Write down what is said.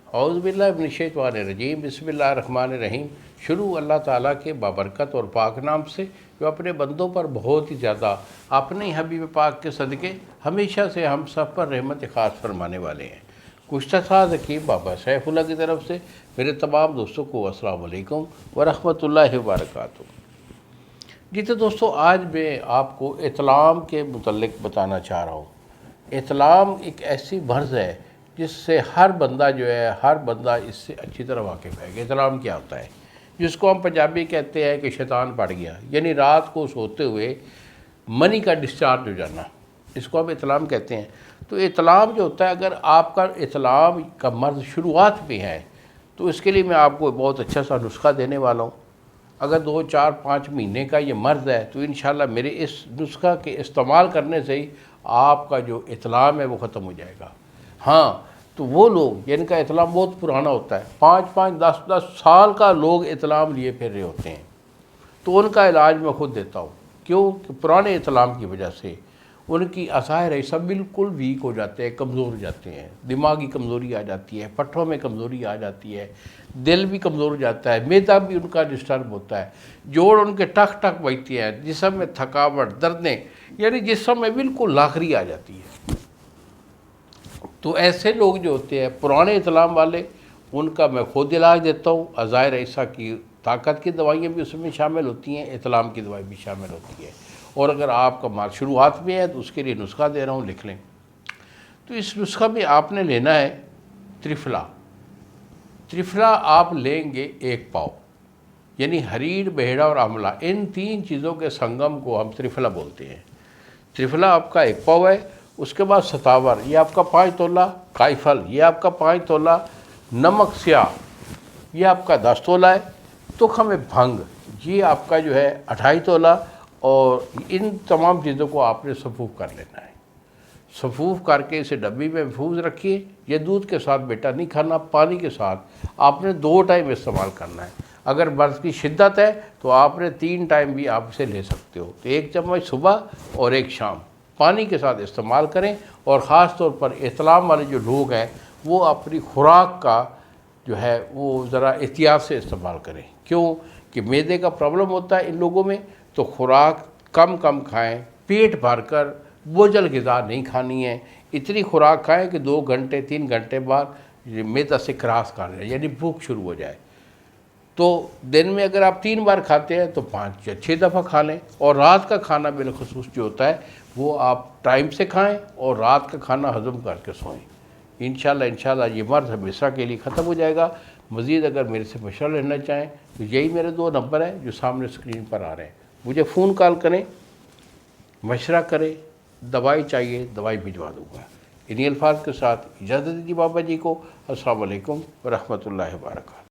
اعوذ باللہ من الشیطان الرجیم، بسم اللہ الرحمن الرحیم۔ شروع اللہ تعالیٰ کے بابرکت اور پاک نام سے، جو اپنے بندوں پر بہت ہی زیادہ اپنے ہی حبیب پاک کے صدقے ہمیشہ سے ہم سب پر رحمت خاص فرمانے والے ہیں۔ گشتہ حکیم بابا سیف اللہ کی طرف سے میرے تمام دوستوں کو السلام علیکم ورحمۃ اللہ وبرکاتہ۔ جی تو دوستو، آج میں آپ کو اطلام کے متعلق بتانا چاہ رہا ہوں۔ اطلام ایک ایسی مرض ہے جس سے ہر بندہ اس سے اچھی طرح واقف ہے کہ اطلام کیا ہوتا ہے، جس کو ہم پنجابی کہتے ہیں کہ شیطان پڑ گیا، یعنی رات کو سوتے ہوئے منی کا ڈسچارج ہو جانا، اس کو ہم اطلام کہتے ہیں۔ تو اطلام جو ہوتا ہے، اگر آپ کا اطلام کا مرض شروعات میں ہے تو اس کے لیے میں آپ کو بہت اچھا سا نسخہ دینے والا ہوں۔ اگر 2 4 5 مہینے کا یہ مرض ہے تو انشاءاللہ میرے اس نسخہ کے استعمال کرنے سے ہی آپ کا جو اطلام ہے وہ ختم ہو جائے گا۔ ہاں، تو وہ لوگ جن کا اطلام بہت پرانا ہوتا ہے، 5 10 سال کا لوگ اطلام لیے پھر رہے ہوتے ہیں، تو ان کا علاج میں خود دیتا ہوں۔ کیوں کہ پرانے اطلام کی وجہ سے ان کی اعصائے رئیسہ بالکل ویک ہو جاتے ہیں، کمزور ہو جاتے ہیں، دماغی کمزوری آ جاتی ہے، پٹھوں میں کمزوری آ جاتی ہے، دل بھی کمزور ہو جاتا ہے، معدہ بھی ان کا ڈسٹرب ہوتا ہے، جوڑ ان کے ٹک ٹک بجتی ہے، جسم میں تھکاوٹ، دردیں، یعنی جسم میں بالکل لاغری آ جاتی ہے۔ تو ایسے لوگ جو ہوتے ہیں پرانے اطلام والے، ان کا میں خود علاج دیتا ہوں۔ اعضائے رئیسہ کی طاقت کی دوائیاں بھی اس میں شامل ہوتی ہیں، اطلام کی دوائی بھی شامل ہوتی ہے۔ اور اگر آپ کا مرض شروعات میں ہے تو اس کے لیے نسخہ دے رہا ہوں، لکھ لیں۔ تو اس نسخہ میں آپ نے لینا ہے ترفلا۔ ترفلا آپ لیں گے 1 پاؤ، یعنی ہریڑ، بہیڑا اور آملہ، ان 3 چیزوں کے سنگم کو ہم ترفلا بولتے ہیں۔ ترفلا آپ کا 1 پاؤ ہے۔ اس کے بعد ستاور، یہ آپ کا 5 تولہ، کائی پھل، یہ آپ کا 5 تولہ، نمک سیاہ، یہ آپ کا 10 تولہ ہے، تخم بھنگ، یہ آپ کا جو ہے 2.5 تولہ، اور ان تمام چیزوں کو آپ نے صفوف کر لینا ہے۔ صفوف کر کے اسے ڈبی میں محفوظ رکھیے۔ یہ دودھ کے ساتھ بیٹا نہیں کھانا، پانی کے ساتھ آپ نے 2 ٹائم استعمال کرنا ہے۔ اگر مرض کی شدت ہے تو آپ نے 3 ٹائم بھی آپ اسے لے سکتے ہو، تو 1 چمچ صبح اور 1 شام پانی کے ساتھ استعمال کریں۔ اور خاص طور پر اطلام والے جو لوگ ہیں وہ اپنی خوراک کا جو ہے وہ ذرا احتیاط سے استعمال کریں۔ کیوں کہ معدے کا پرابلم ہوتا ہے ان لوگوں میں، تو خوراک کم کھائیں، پیٹ بھر کر بوجھل غذا نہیں کھانی ہے۔ اتنی خوراک کھائیں کہ 2 گھنٹے 3 گھنٹے بعد معدہ سے کراس کر جائے، یعنی بھوک شروع ہو جائے۔ تو دن میں اگر آپ 3 بار کھاتے ہیں تو 5 یا 6 دفعہ کھا لیں۔ اور رات کا کھانا بالخصوص جو ہوتا ہے وہ آپ ٹائم سے کھائیں اور رات کا کھانا ہضم کر کے سوئیں۔ انشاءاللہ یہ مرض ہمیشہ کے لیے ختم ہو جائے گا۔ مزید اگر میرے سے مشورہ لینا چاہیں تو یہی میرے 2 نمبر ہیں جو سامنے اسکرین پر آ رہے ہیں، مجھے فون کال کریں، مشورہ کریں، دوائی چاہیے دوائی بھجوا دوں گا۔ انہی الفاظ کے ساتھ اجازت دیجیے بابا جی کو۔ السلام علیکم ورحمۃ اللہ وبرکاتہ۔